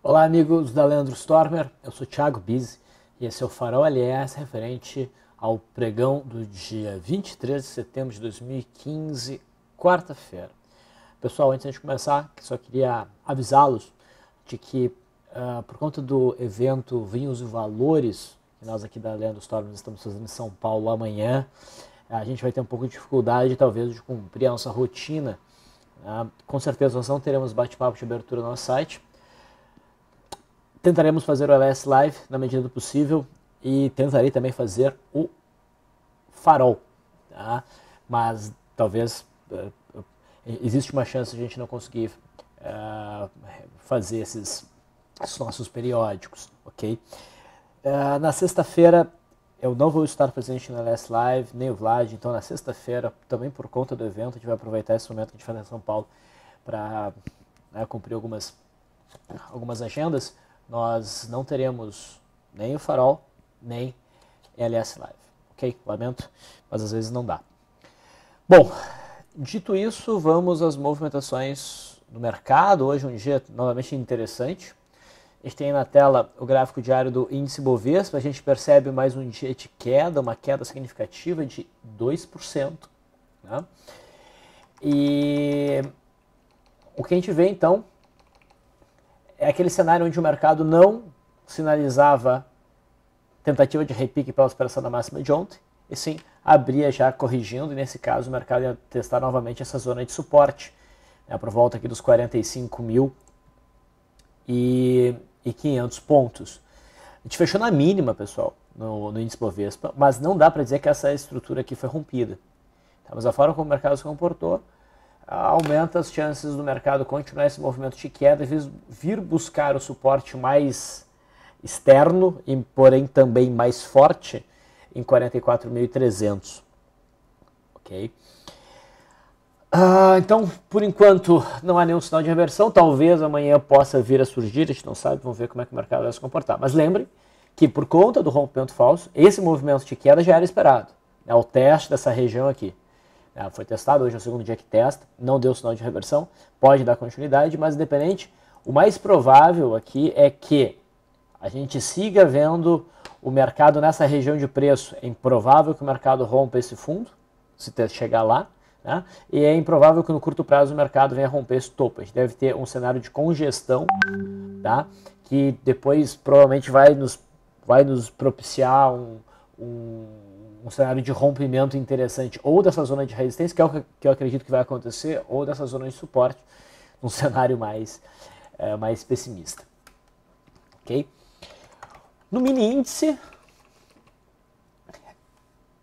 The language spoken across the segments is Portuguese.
Olá, amigos da Leandro Stormer, eu sou Thiago Bizzi e esse é o Farol LS referente ao pregão do dia 23 de setembro de 2015, quarta-feira. Pessoal, antes de começar, só queria avisá-los de que por conta do evento Vinhos e Valores, que nós aqui da Leandro Stormer estamos fazendo em São Paulo amanhã, a gente vai ter um pouco de dificuldade talvez de cumprir a nossa rotina. Com certeza nós não teremos bate-papo de abertura no nosso site. Tentaremos fazer o LS Live na medida do possível e tentarei também fazer o Farol, tá? Mas talvez existe uma chance de a gente não conseguir fazer esses nossos periódicos, ok? Na sexta-feira eu não vou estar presente no LS Live, nem o Vlad, então na sexta-feira, também por conta do evento, a gente vai aproveitar esse momento que a gente faz em São Paulo para cumprir algumas agendas. Nós não teremos nem o Farol, nem LS Live, ok? Lamento, mas às vezes não dá. Bom, dito isso, vamos às movimentações do mercado. Hoje é um dia novamente interessante. A gente tem na tela o gráfico diário do índice Bovespa. A gente percebe mais um dia de queda, uma queda significativa de 2%. Né? E o que a gente vê então é aquele cenário onde o mercado não sinalizava tentativa de repique pela superação da máxima de ontem, e sim abria já corrigindo, e nesse caso o mercado ia testar novamente essa zona de suporte, né, por volta aqui dos 45.500 pontos. A gente fechou na mínima, pessoal, no índice Bovespa, mas não dá para dizer que essa estrutura aqui foi rompida. Tá, mas a forma como o mercado se comportou aumenta as chances do mercado continuar esse movimento de queda e vir buscar o suporte mais externo, e porém também mais forte, em 44.300. Ok? Então, por enquanto, não há nenhum sinal de reversão. Talvez amanhã possa vir a surgir, a gente não sabe, vamos ver como é que o mercado vai se comportar. Mas lembrem que por conta do rompimento falso, esse movimento de queda já era esperado. É o teste dessa região aqui. Foi testado, hoje é o segundo dia que testa, não deu sinal de reversão, pode dar continuidade, mas independente, o mais provável aqui é que a gente siga vendo o mercado nessa região de preço. É improvável que o mercado rompa esse fundo, se chegar lá, né? E é improvável que no curto prazo o mercado venha romper esse topo. A gente deve ter um cenário de congestão, tá? Que depois provavelmente vai nos propiciar um cenário de rompimento interessante, ou dessa zona de resistência, que é o que eu acredito que vai acontecer, ou dessa zona de suporte, um cenário mais pessimista. Ok? No mini índice,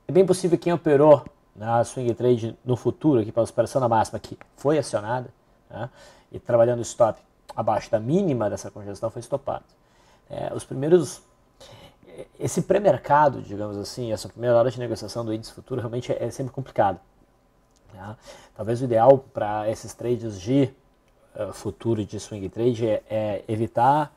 é bem possível que quem operou na swing trade no futuro, aqui pela superação da máxima, que foi acionada, né, e trabalhando stop abaixo da mínima dessa congestão, foi estopado. Esse pré-mercado, digamos assim, essa primeira hora de negociação do índice futuro realmente é sempre complicado. Tá? Talvez o ideal para esses trades de futuro de swing trade é evitar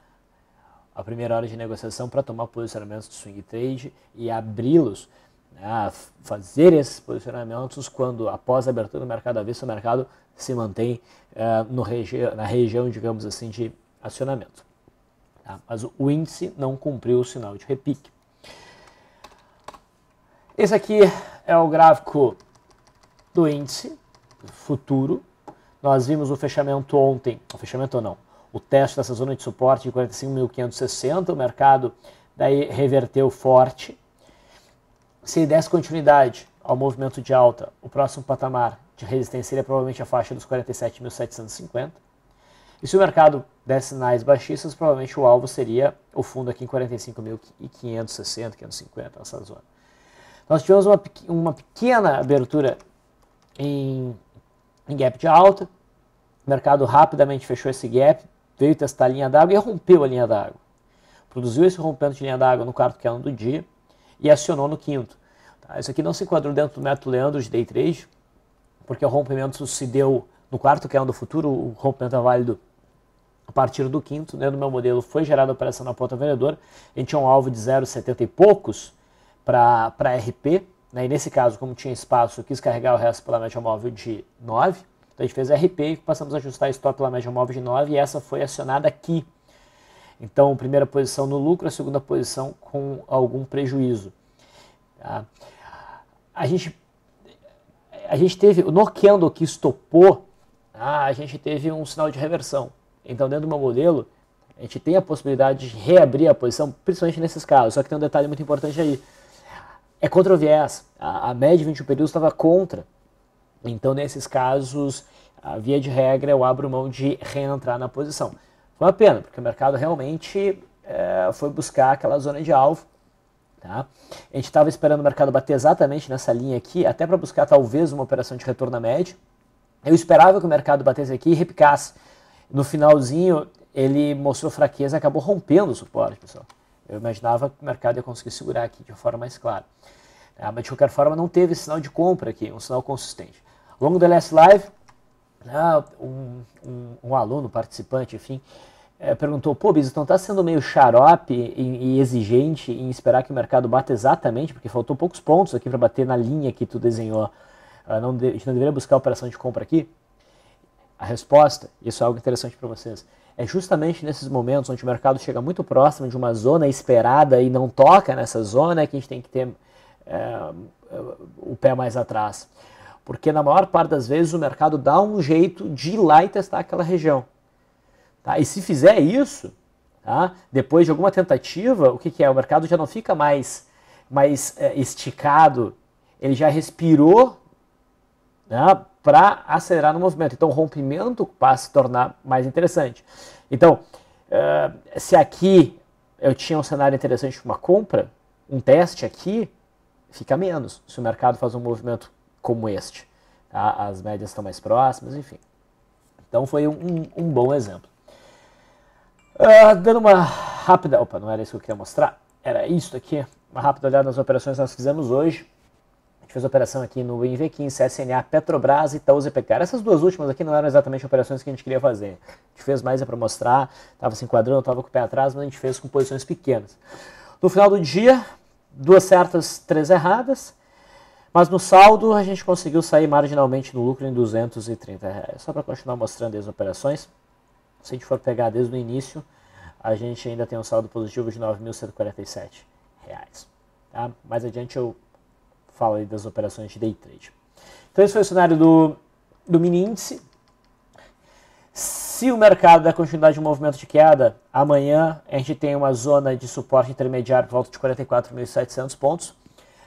a primeira hora de negociação para tomar posicionamentos de swing trade e abri-los, né, fazer esses posicionamentos quando, após a abertura do mercado à vista, o mercado se mantém na região, digamos assim, de acionamento. Tá? Mas o índice não cumpriu o sinal de repique. Esse aqui é o gráfico do índice futuro. Nós vimos o fechamento ontem, o teste dessa zona de suporte de 45.560, o mercado daí reverteu forte. Se desse continuidade ao movimento de alta, o próximo patamar de resistência seria provavelmente a faixa dos 47.750. E se o mercado desse sinais baixistas, provavelmente o alvo seria o fundo aqui em 45.560, 550, essa zona. Nós tivemos uma pequena abertura em gap de alta, o mercado rapidamente fechou esse gap, veio testar a linha d'água e rompeu a linha d'água. Produziu esse rompimento de linha d'água no quarto candle do dia e acionou no quinto. Tá? Isso aqui não se enquadrou dentro do método Leandro de Day Trade, porque o rompimento se deu no quarto candle do futuro, o rompimento é válido a partir do quinto. Dentro do meu modelo foi gerada a operação na ponta vendedora, a gente tinha um alvo de 0,70 e poucos para RP, né? E nesse caso, como tinha espaço, eu quis carregar o resto pela média móvel de 9, então a gente fez RP e passamos a ajustar stop pela média móvel de 9 e essa foi acionada aqui. Então, primeira posição no lucro, a segunda posição com algum prejuízo. Tá? A gente teve, no candle que estopou, a gente teve um sinal de reversão. Então, dentro do meu modelo, a gente tem a possibilidade de reabrir a posição, principalmente nesses casos. Só que tem um detalhe muito importante aí. É contra o viés. A média de 21 períodos estava contra. Então, nesses casos, a via de regra, eu abro mão de reentrar na posição. Foi uma pena, porque o mercado realmente foi buscar aquela zona de alvo. Tá? A gente estava esperando o mercado bater exatamente nessa linha aqui, até para buscar talvez uma operação de retorno à média. Eu esperava que o mercado batesse aqui e repicasse. No finalzinho, ele mostrou fraqueza e acabou rompendo o suporte, pessoal. Eu imaginava que o mercado ia conseguir segurar aqui de uma forma mais clara. Mas de qualquer forma, não teve sinal de compra aqui, um sinal consistente. Ao longo da Last Live, um aluno, participante, enfim, perguntou, pô, Biz, então tá sendo meio xarope e exigente em esperar que o mercado bata exatamente, porque faltou poucos pontos aqui para bater na linha que tu desenhou. A gente não deveria buscar a operação de compra aqui? A resposta, isso é algo interessante para vocês, é justamente nesses momentos onde o mercado chega muito próximo de uma zona esperada e não toca nessa zona que a gente tem que ter o pé mais atrás. Porque na maior parte das vezes o mercado dá um jeito de ir lá e testar aquela região. Tá? E se fizer isso, tá? Depois de alguma tentativa, o que é? O mercado já não fica mais esticado, ele já respirou, né, para acelerar no movimento. Então o rompimento passa a se tornar mais interessante. Então, se aqui eu tinha um cenário interessante para uma compra, um teste aqui, fica menos se o mercado faz um movimento como este. Tá? As médias estão mais próximas, enfim. Então foi um bom exemplo. Dando uma rápida... Opa, não era isso que eu queria mostrar. Era isso aqui. Uma rápida olhada nas operações que nós fizemos hoje. A gente fez operação aqui no INV15, CSNA, Petrobras e Itaú Zepeccar. Essas duas últimas aqui não eram exatamente operações que a gente queria fazer. A gente fez mais para mostrar, estava se enquadrando, estava com o pé atrás, mas a gente fez com posições pequenas. No final do dia, 2 certas, 3 erradas, mas no saldo a gente conseguiu sair marginalmente no lucro em R$230. Só para continuar mostrando as operações, se a gente for pegar desde o início, a gente ainda tem um saldo positivo de R$9.147. Tá? Mais adiante eu falo aí das operações de day trade. Então esse foi o cenário do mini índice. Se o mercado der continuidade de um movimento de queda, amanhã a gente tem uma zona de suporte intermediário por volta de 44.700 pontos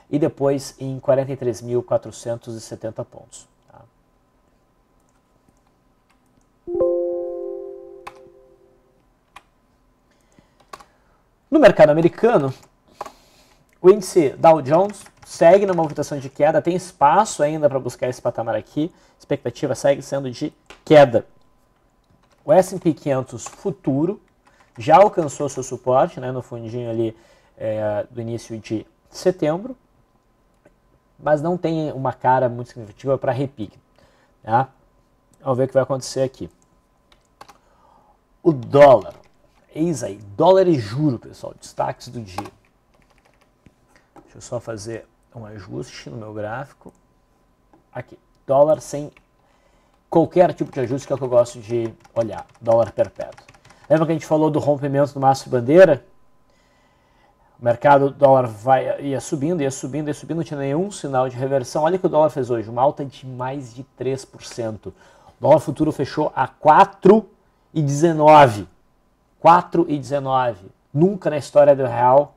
e depois em 43.470 pontos. Tá? No mercado americano, o índice Dow Jones segue na movimentação de queda, tem espaço ainda para buscar esse patamar aqui, a expectativa segue sendo de queda. O S&P 500 futuro já alcançou seu suporte, né, no fundinho ali do início de setembro, mas não tem uma cara muito significativa para repique. Tá? Vamos ver o que vai acontecer aqui. O dólar, eis aí, dólar e juro, pessoal, destaques do dia. Deixa eu só fazer um ajuste no meu gráfico. Aqui, dólar sem qualquer tipo de ajuste, que é o que eu gosto de olhar, dólar perpétuo. Lembra que a gente falou do rompimento do mastro de bandeira? O mercado, o dólar ia subindo, não tinha nenhum sinal de reversão. Olha o que o dólar fez hoje, uma alta de mais de 3%. O dólar futuro fechou a 4,19. 4,19. Nunca na história do real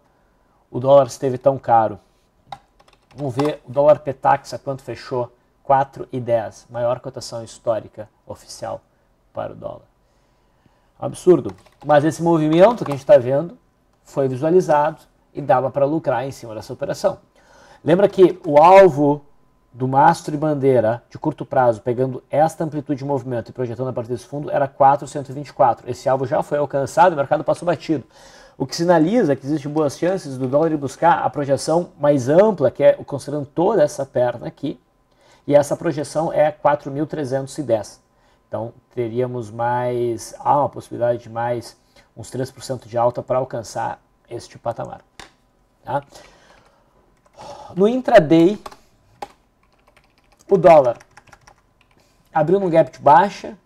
o dólar esteve tão caro. Vamos ver o dólar Petax a quanto fechou. 4,10. Maior cotação histórica oficial para o dólar. Absurdo. Mas esse movimento que a gente está vendo foi visualizado e dava para lucrar em cima dessa operação. Lembra que o alvo do mastro e bandeira de curto prazo, pegando esta amplitude de movimento e projetando a partir desse fundo, era 4,124. Esse alvo já foi alcançado e o mercado passou batido. O que sinaliza que existem boas chances do dólar ir buscar a projeção mais ampla, que é considerando toda essa perna aqui, e essa projeção é 4.310. Então teríamos uma possibilidade de mais uns 3% de alta para alcançar este patamar. Tá? No intraday, o dólar abriu num gap de baixa,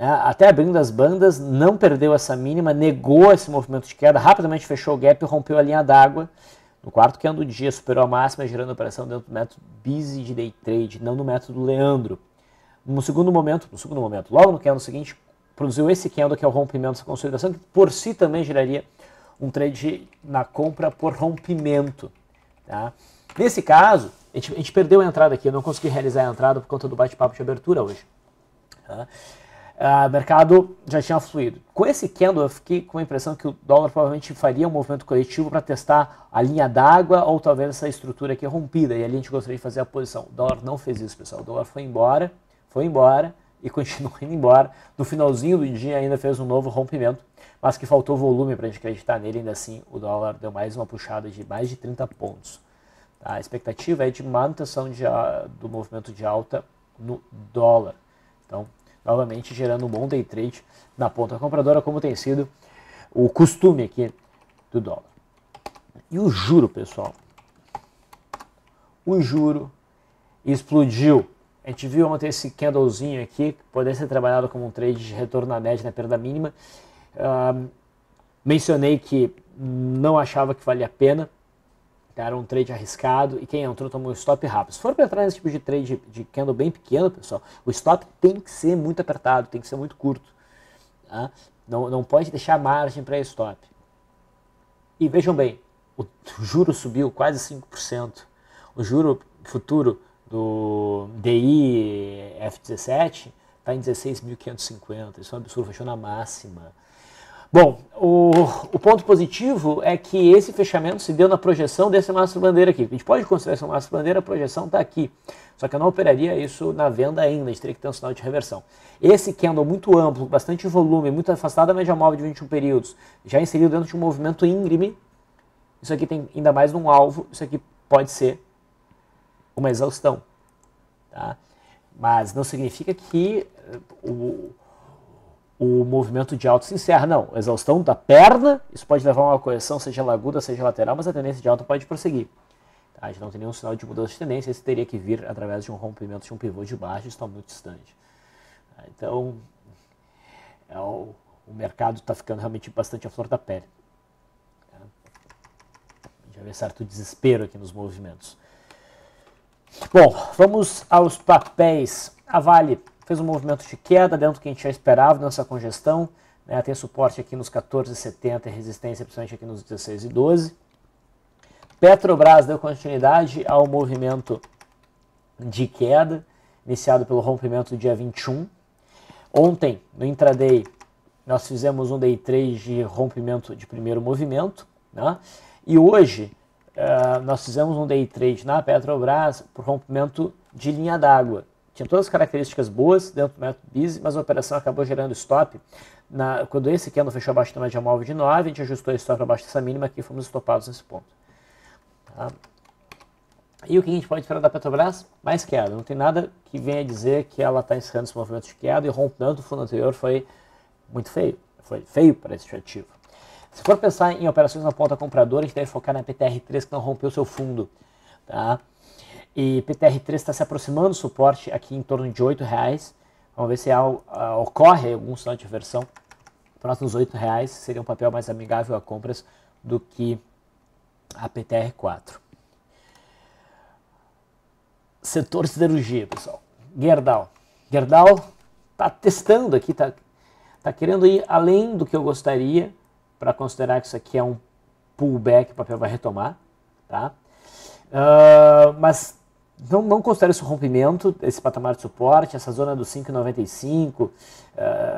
Até abrindo as bandas, não perdeu essa mínima, negou esse movimento de queda, rapidamente fechou o gap e rompeu a linha d'água. No quarto candle do dia, superou a máxima, gerando operação dentro do método Busy de Day Trade, não no método Leandro. No segundo momento, logo no candle seguinte, produziu esse candle que é o rompimento dessa consolidação, que por si também geraria um trade na compra por rompimento. Tá? Nesse caso, a gente perdeu a entrada aqui, eu não consegui realizar a entrada por conta do bate-papo de abertura hoje. Tá? O mercado já tinha fluído. Com esse candle, eu fiquei com a impressão que o dólar provavelmente faria um movimento coletivo para testar a linha d'água ou talvez essa estrutura aqui rompida. E ali a gente gostaria de fazer a posição. O dólar não fez isso, pessoal. O dólar foi embora e continuou indo embora. No finalzinho do dia ainda fez um novo rompimento, mas que faltou volume para a gente acreditar nele. Ainda assim, o dólar deu mais uma puxada de mais de 30 pontos. Tá? A expectativa é de manutenção do movimento de alta no dólar. Então, novamente gerando um bom day trade na ponta compradora, como tem sido o costume aqui do dólar. E o juro, pessoal? O juro explodiu. A gente viu ontem esse candlezinho aqui, que poderia ser trabalhado como um trade de retorno na média na perda mínima. Mencionei que não achava que valia a pena. Era um trade arriscado e quem entrou tomou um stop rápido. Se for para entrar nesse tipo de trade de candle bem pequeno, pessoal, o stop tem que ser muito apertado, tem que ser muito curto. Tá? Não pode deixar margem para stop. E vejam bem, o juro subiu quase 5%. O juro futuro do DI F17 está em 16.550. Isso é um absurdo, fechou na máxima. Bom, o ponto positivo é que esse fechamento se deu na projeção desse mastro-bandeira aqui. A gente pode considerar esse mastro-bandeira, a projeção está aqui. Só que eu não operaria isso na venda ainda, a gente teria que ter um sinal de reversão. Esse candle muito amplo, bastante volume, muito afastado da média móvel de 21 períodos, já inserido dentro de um movimento íngreme, isso aqui tem ainda mais um alvo, isso aqui pode ser uma exaustão. Tá? Mas não significa que o movimento de alta se encerra. Não, a exaustão da perna, isso pode levar a uma correção, seja ela aguda, seja lateral, mas a tendência de alta pode prosseguir. Tá? A gente não tem nenhum sinal de mudança de tendência, esse teria que vir através de um rompimento de um pivô de baixo, está muito distante. Tá? Então, o mercado está ficando realmente bastante à flor da pele. Tá? A gente vai ver certo desespero aqui nos movimentos. Bom, vamos aos papéis. A Vale fez um movimento de queda dentro do que a gente já esperava nessa congestão, né? Tem suporte aqui nos 14,70 e resistência principalmente aqui nos 16,12. Petrobras deu continuidade ao movimento de queda, iniciado pelo rompimento do dia 21. Ontem, no intraday, nós fizemos um day trade de rompimento de primeiro movimento, né? E hoje nós fizemos um day trade na Petrobras por rompimento de linha d'água. Tinha todas as características boas dentro do método Busy, mas a operação acabou gerando stop. Quando esse candle fechou abaixo da média móvel de 9, a gente ajustou o stop abaixo dessa mínima aqui e fomos estopados nesse ponto. Tá? E o que a gente pode esperar da Petrobras? Mais queda. Não tem nada que venha dizer que ela está encerrando esse movimento de queda e o rompimento do fundo anterior foi muito feio. Foi feio para esse ativo. Se for pensar em operações na ponta compradora, a gente deve focar na PTR3 que não rompeu seu fundo. Tá? E PTR3 está se aproximando do suporte aqui em torno de R$8. Vamos ver se ocorre algum sinal de reversão. Próximo dos R$8 seria um papel mais amigável a compras do que a PTR4. Setor siderurgia, pessoal. Gerdau. Gerdau está testando aqui, está querendo ir além do que eu gostaria para considerar que isso aqui é um pullback, o papel vai retomar. Tá? Mas não considero esse rompimento, esse patamar de suporte, essa zona dos 5,95,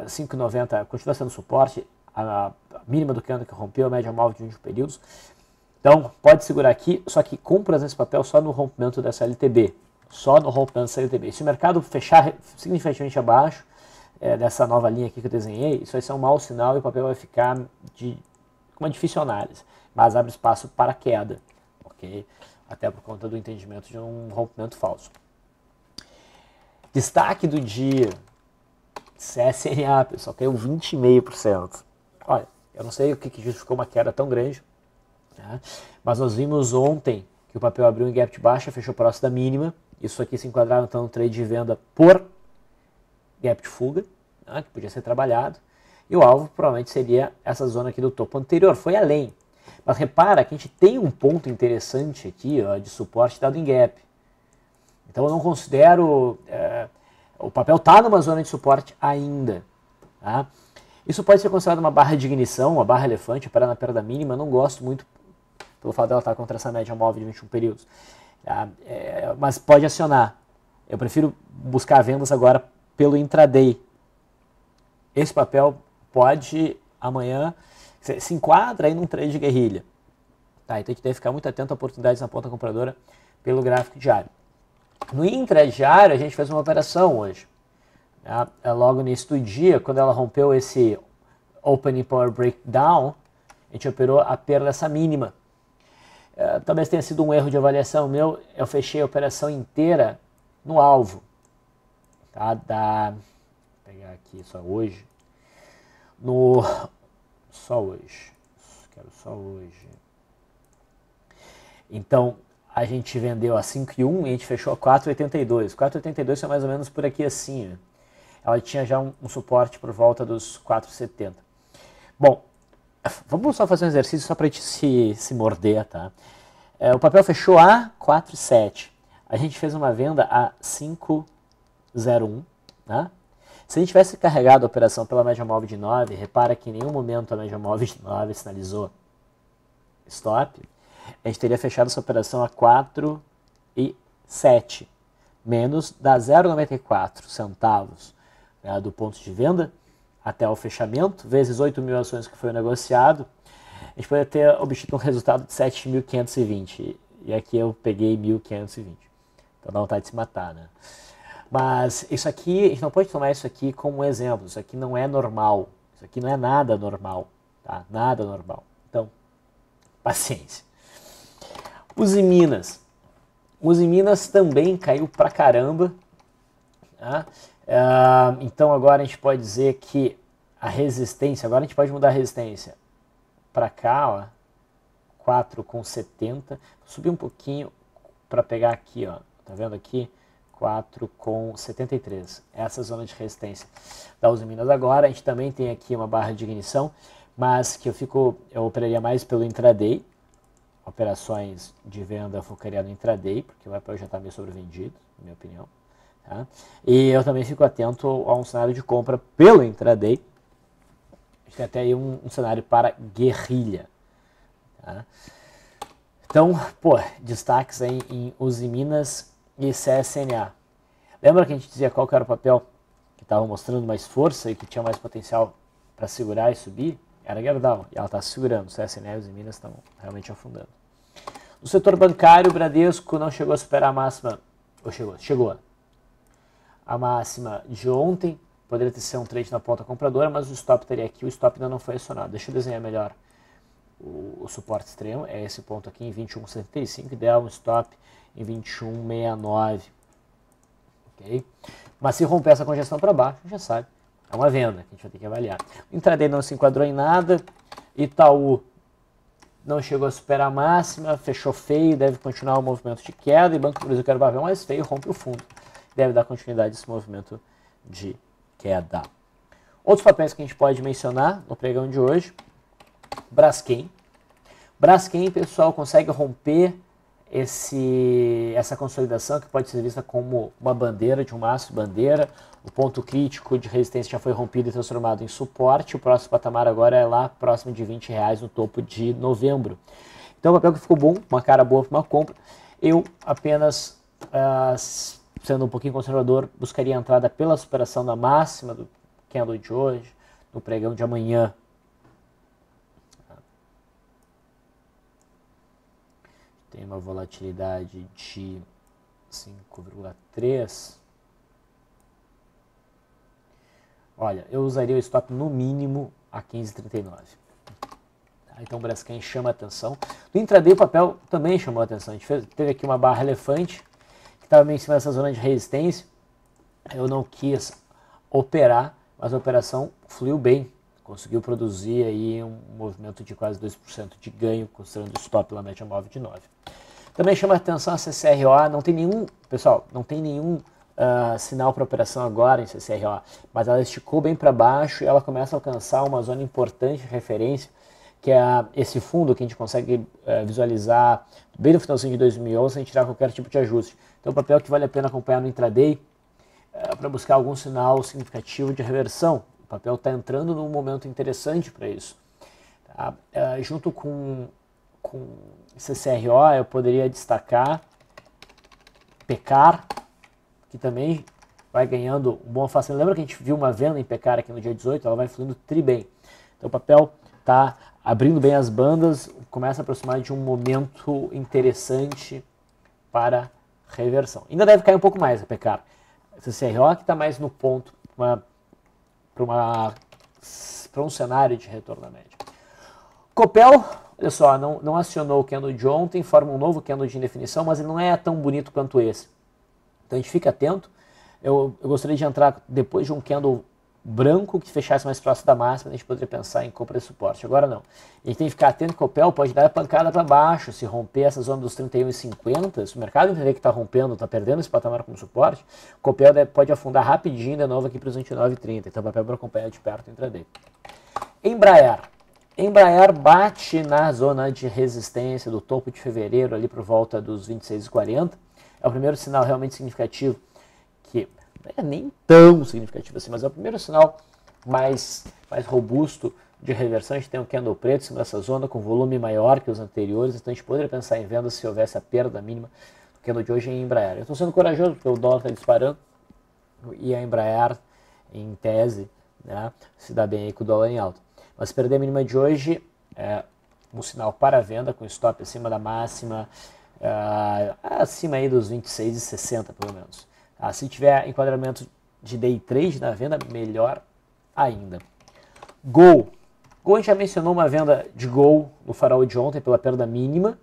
5,90 continua sendo suporte, a mínima do candle que rompeu, a média móvel de 20 períodos. Então, pode segurar aqui, só que compras nesse papel só no rompimento dessa LTB. Só no rompimento dessa LTB. Se o mercado fechar significativamente abaixo dessa nova linha aqui que eu desenhei, isso vai ser um mau sinal e o papel vai ficar com uma difícil análise. Mas abre espaço para queda. Ok? Até por conta do entendimento de um rompimento falso. Destaque do dia, CSNA, pessoal, caiu 20,5%. Olha, eu não sei o que justificou uma queda tão grande, né? Mas nós vimos ontem que o papel abriu em gap de baixa, fechou próximo da mínima. Isso aqui se enquadrava então no trade de venda por gap de fuga. né, que podia ser trabalhado, e o alvo provavelmente seria essa zona aqui do topo anterior, foi além. Mas repara que a gente tem um ponto interessante aqui, ó, de suporte dado em gap. Então eu não considero... o papel está numa zona de suporte ainda. Tá? Isso pode ser considerado uma barra de ignição, uma barra elefante, operar na perda mínima. Eu não gosto muito pelo fato dela estar contra essa média móvel de 21 períodos. Tá? Mas pode acionar. Eu prefiro buscar vendas agora pelo intraday. Esse papel pode amanhã se enquadra aí num trade de guerrilha. Tá? Então a gente deve ficar muito atento a oportunidades na ponta compradora pelo gráfico diário. No intradiário a gente fez uma operação hoje. Tá? Logo no início do dia, quando ela rompeu esse Opening Power Breakdown, a gente operou a perda dessa mínima. Talvez tenha sido um erro de avaliação meu, eu fechei a operação inteira no alvo. Tá? Vou pegar aqui só hoje. Só hoje. Quero só hoje. Então, a gente vendeu a 5,1 e a gente fechou a 4,82. 4,82 foi mais ou menos por aqui assim. Né? Ela tinha já um suporte por volta dos 4,70. Bom, vamos só fazer um exercício só para a gente se morder, tá? O papel fechou a 4,7. A gente fez uma venda a 5,01, tá? Se a gente tivesse carregado a operação pela média móvel de 9, repara que em nenhum momento a média móvel de 9 sinalizou stop. A gente teria fechado essa operação a 4,7, menos da 0,94 centavos, né, do ponto de venda até o fechamento, vezes 8 mil ações que foi negociado, a gente poderia ter obtido um resultado de 7.520. E aqui eu peguei 1.520. Então dá vontade de se matar, né? Mas isso aqui, a gente não pode tomar isso aqui como um exemplo. Isso aqui não é normal. Isso aqui não é nada normal. Tá? Nada normal. Então, paciência. Usiminas. Usiminas também caiu pra caramba. Tá? Então agora a gente pode dizer que a resistência, agora a gente pode mudar a resistência para cá, ó, 4,70. Subir um pouquinho para pegar aqui, ó, tá vendo aqui? 4,73. Essa é a zona de resistência da Usiminas. Agora a gente também tem aqui uma barra de ignição, mas que eu operaria mais pelo intraday. Operações de venda eu focaria no intraday, porque vai projetar meio sobrevendido, na minha opinião. Tá? E eu também fico atento a um cenário de compra pelo intraday. A gente tem até aí um cenário para guerrilha. Tá? Então, destaques aí em Usiminas e CSNA. Lembra que a gente dizia qual que era o papel que estava mostrando mais força e que tinha mais potencial para segurar e subir? Era a Gerdau, e ela está segurando. CSNA e Usiminas estão realmente afundando. No setor bancário, o Bradesco não chegou a superar a máxima, ou chegou a máxima de ontem. Poderia ter sido um trade na ponta compradora, mas o stop estaria aqui, o stop ainda não foi acionado. Deixa eu desenhar melhor o suporte extremo, é esse ponto aqui em 21,75 e der um stop em 21,69. Okay? Mas se romper essa congestão para baixo, já sabe, é uma venda que a gente vai ter que avaliar. O intraday não se enquadrou em nada, Itaú não chegou a superar a máxima, fechou feio, deve continuar o movimento de queda, e Banco do Brasil, que era o papel mais feio, rompe o fundo. Deve dar continuidade a esse movimento de queda. Outros papéis que a gente pode mencionar no pregão de hoje, Braskem. Braskem, pessoal, consegue romper essa consolidação que pode ser vista como uma bandeira de um maço bandeira. O ponto crítico de resistência já foi rompido e transformado em suporte. O próximo patamar agora é lá próximo de R$20 no topo de novembro. Então, o papel que ficou bom, uma cara boa para uma compra. Eu apenas, sendo um pouquinho conservador, buscaria a entrada pela superação da máxima do candle de hoje, no pregão de amanhã. Tem uma volatilidade de 5,3. Olha, eu usaria o stop no mínimo a 15,39. Tá? Então o Braskem chama a atenção. No intraday o papel também chamou a atenção. A gente teve aqui uma barra elefante que estava meio em cima dessa zona de resistência. Eu não quis operar, mas a operação fluiu bem. Conseguiu produzir aí um movimento de quase 2% de ganho, considerando o stop pela média móvel de 9. Também chama a atenção a CCRO, não tem nenhum, pessoal, não tem nenhum sinal para operação agora em CCRO, mas ela esticou bem para baixo e ela começa a alcançar uma zona importante de referência, que é esse fundo que a gente consegue visualizar bem no finalzinho de 2011 sem tirar qualquer tipo de ajuste. Então, o papel que vale a pena acompanhar no intraday para buscar algum sinal significativo de reversão. O papel está entrando num momento interessante para isso. Tá? Junto com CCRO, eu poderia destacar Pecar, que também vai ganhando um bom afastamento. Lembra que a gente viu uma venda em Pecar aqui no dia 18? Ela vai fluindo tri bem. Então, o papel está abrindo bem as bandas, começa a aproximar de um momento interessante para reversão. Ainda deve cair um pouco mais a Pecar. CCRO que está mais no ponto para um cenário de retorno à média. Copel, olha só, não acionou o candle de ontem, forma um novo candle de indefinição, mas ele não é tão bonito quanto esse. Então a gente fica atento. Eu gostaria de entrar depois de um candle branco que fechasse mais próximo da máxima, a gente poderia pensar em compra de suporte. Agora não. A gente tem que ficar atento que o Copel pode dar a pancada para baixo, se romper essa zona dos 31,50, se o mercado entender que está rompendo, está perdendo esse patamar como suporte, o Copel pode afundar rapidinho de novo aqui para os 29,30. Então, papel para acompanhar de perto o intraday. Embraer bate na zona de resistência do topo de fevereiro, ali por volta dos 26,40. É o primeiro sinal realmente significativo que não é nem tão significativo assim, mas é o primeiro sinal mais robusto de reversão. A gente tem um candle preto em cima dessa zona com volume maior que os anteriores, então a gente poderia pensar em venda se houvesse a perda mínima do candle de hoje em Embraer. Eu estou sendo corajoso porque o dólar está disparando e a Embraer, em tese, né, se dá bem aí com o dólar em alta. Mas se perder a mínima de hoje, é um sinal para venda com stop acima da máxima, acima aí dos 26,60 pelo menos. Se tiver enquadramento de day trade na venda, melhor ainda. Gol a gente já mencionou uma venda de Gol no farol de ontem pela perda mínima.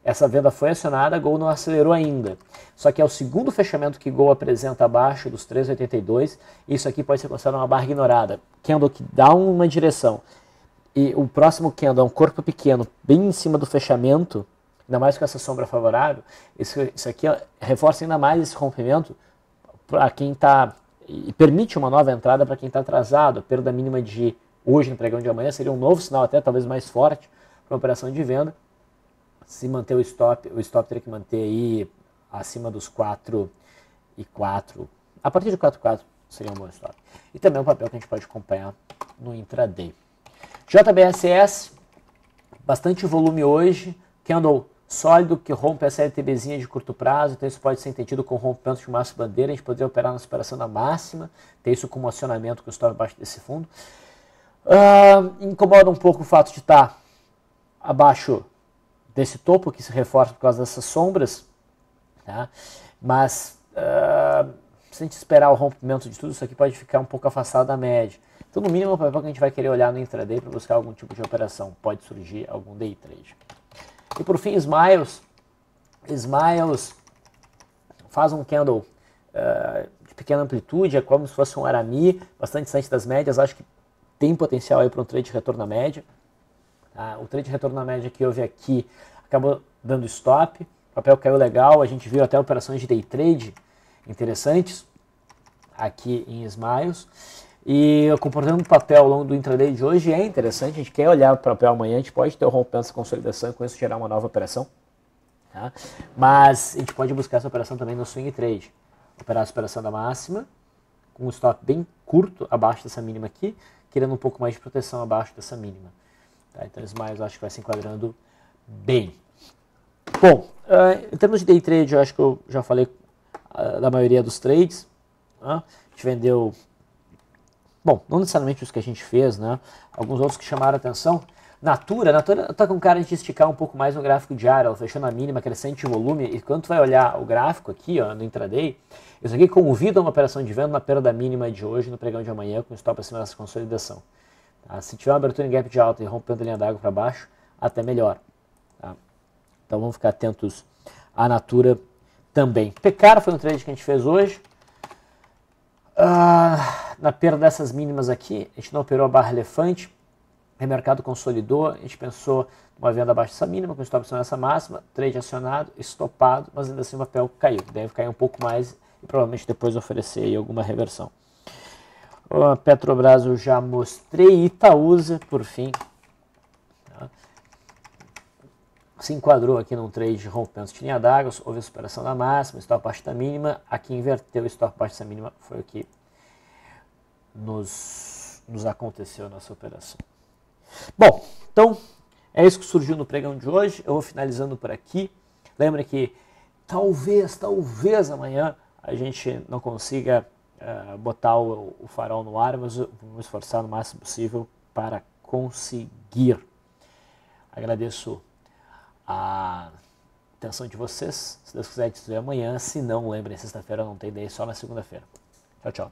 Essa venda foi acionada, Gol não acelerou ainda. Só que é o segundo fechamento que Gol apresenta abaixo dos 3,82. Isso aqui pode ser considerado uma barra ignorada. Candle que dá uma direção. E o próximo candle é um corpo pequeno, bem em cima do fechamento, ainda mais com essa sombra favorável. Isso aqui reforça ainda mais esse rompimento para quem está, e permite uma nova entrada para quem está atrasado. A perda mínima de hoje no pregão de amanhã seria um novo sinal, até talvez mais forte, para uma operação de venda. Se manter o stop teria que manter aí acima dos 4,4. A partir de 4,4 seria um bom stop. E também um papel que a gente pode acompanhar no intraday. JBSS, bastante volume hoje, candle sólido que rompe essa LTBzinha de curto prazo, então isso pode ser entendido com rompimento de máxima bandeira. A gente poderia operar na superação da máxima, ter isso como acionamento com o stop abaixo desse fundo. Incomoda um pouco o fato de estar abaixo desse topo, que se reforça por causa dessas sombras, tá? Mas se a gente esperar o rompimento de tudo, isso aqui pode ficar um pouco afastado da média. Então, no mínimo, é o papel que a gente vai querer olhar no intraday para buscar algum tipo de operação. Pode surgir algum day trade. E por fim, Smiles faz um candle de pequena amplitude, é como se fosse um Arami, bastante distante das médias. Acho que tem potencial aí para um trade de retorno à média. O trade de retorno à média que houve aqui acabou dando stop, o papel caiu legal, a gente viu até operações de day trade interessantes aqui em Smiles. E o comportamento do papel ao longo do intraday de hoje é interessante. A gente quer olhar para o papel amanhã, a gente pode ter o rompimento dessa consolidação e com isso gerar uma nova operação. Tá? Mas a gente pode buscar essa operação também no swing trade. Operar a superação da máxima, com um stop bem curto abaixo dessa mínima aqui, querendo um pouco mais de proteção abaixo dessa mínima. Tá? Então, Smiles eu acho que vai se enquadrando bem. Bom, em termos de day trade, eu acho que eu já falei da maioria dos trades. A gente vendeu, bom, não necessariamente os que a gente fez, né? Alguns outros que chamaram a atenção. Natura está com cara de esticar um pouco mais no gráfico diário, ela fechou na mínima, crescente volume, e quando tu vai olhar o gráfico aqui, no intraday, isso aqui convida uma operação de venda na perda mínima de hoje, no pregão de amanhã, com stop acima dessa consolidação. Tá? Se tiver uma abertura em gap de alta e rompendo a linha d'água para baixo, até melhor. Tá? Então vamos ficar atentos à Natura também. Pecar foi um trade que a gente fez hoje. Na perda dessas mínimas aqui, a gente não operou a barra elefante, o mercado consolidou, a gente pensou uma venda abaixo dessa mínima, com stop acima dessa máxima, trade acionado, estopado, mas ainda assim o papel caiu. Deve cair um pouco mais e provavelmente depois oferecer aí alguma reversão. A Petrobras eu já mostrei, Itaúsa, por fim, tá? Se enquadrou aqui num trade de rompimento de linha d'água, houve a superação da máxima, stop abaixo da mínima, aqui inverteu o stop abaixo da mínima, foi o que nos aconteceu nessa operação. Bom, então é isso que surgiu no pregão de hoje, eu vou finalizando por aqui. Lembra que talvez amanhã a gente não consiga botar o farol no ar, mas eu vou me esforçar no máximo possível para conseguir. Agradeço a atenção de vocês. Se Deus quiser, te ver amanhã. Se não, lembrem, sexta-feira não tem ideia, só na segunda-feira. Tchau, tchau.